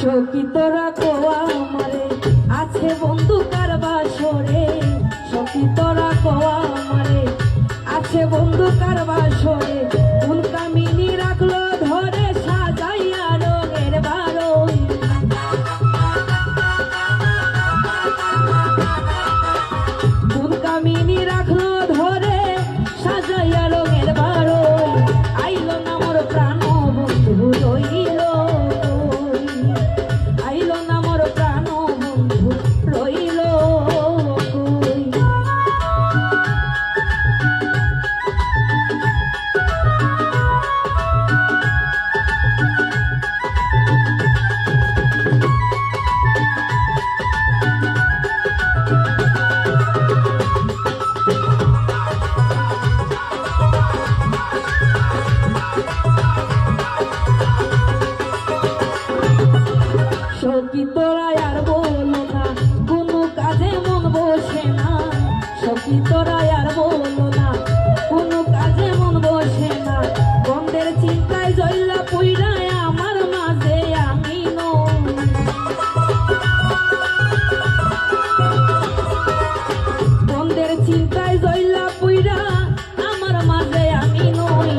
সখী তোরা কোয়া আমারে আছে বন্ধু কার বাসরে, সখী তোরা কোয়া আমারে আছে বন্ধু কার বাসরে, কোন কামিনী রাখলো ধরে সাজাইয়া রঙের বারণ, কোন কামিনী রাখলো ধরে সাজাইয়া রঙের বারণ, আইলো না মোর প্রাণ বন্ধু রইল, আইলো না মোর প্রাণ বন্ধু রইল কই। সখী তোরা আর বলো না কোনো কাজে মন বসে না, সখী তোরা আর বলো না কোনো কাজে মন বসে না, বন্ধের চিন্তায় জইলা পুইরায় আমার মাঝে আমি নই, বন্ধের চিন্তায় জইলা পুইরা আমার মাঝে আমি নই,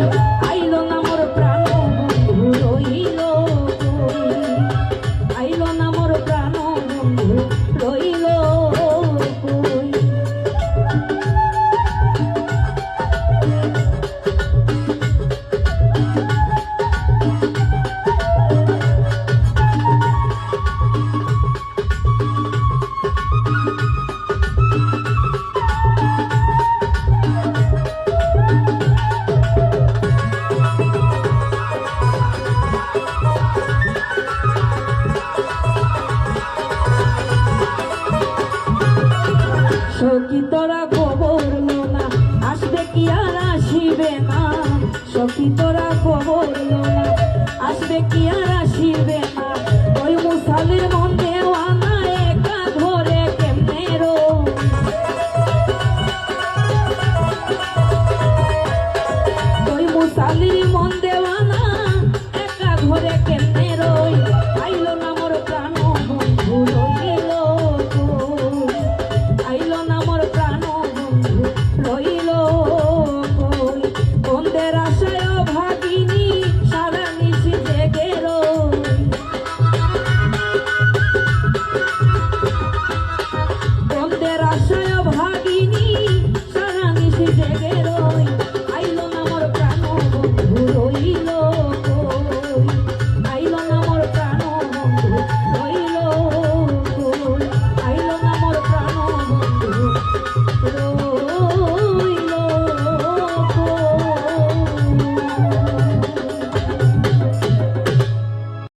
আইলো না মোর প্রাণ বন্ধু রইল কই, আইলো না মোর প্রাণ বন্ধু রইল কই। সখী তোরা খবর লো না আসবে কি আর আসিবে না, সখী তোরা খবর লো না আসবে কি আর আসিবে না, ওই মুসালির মন দেওয়ানা একা ধরে কেমনে রো, ওই মুসালির মন দেওয়ানা একা ধরে কেমনে রই, আইলো না মোর প্রাণ বন্ধু রইল কই, আইলো না মোর প্রাণ বন্ধু রইল কই, বন্ধের আশায় ভাগিনী সারা নিশি জেগে রই, বন্ধের আশায় ভাগিনী সারা নিশি জেগে রই, আইলো না মোর প্রাণ বন্ধু রইল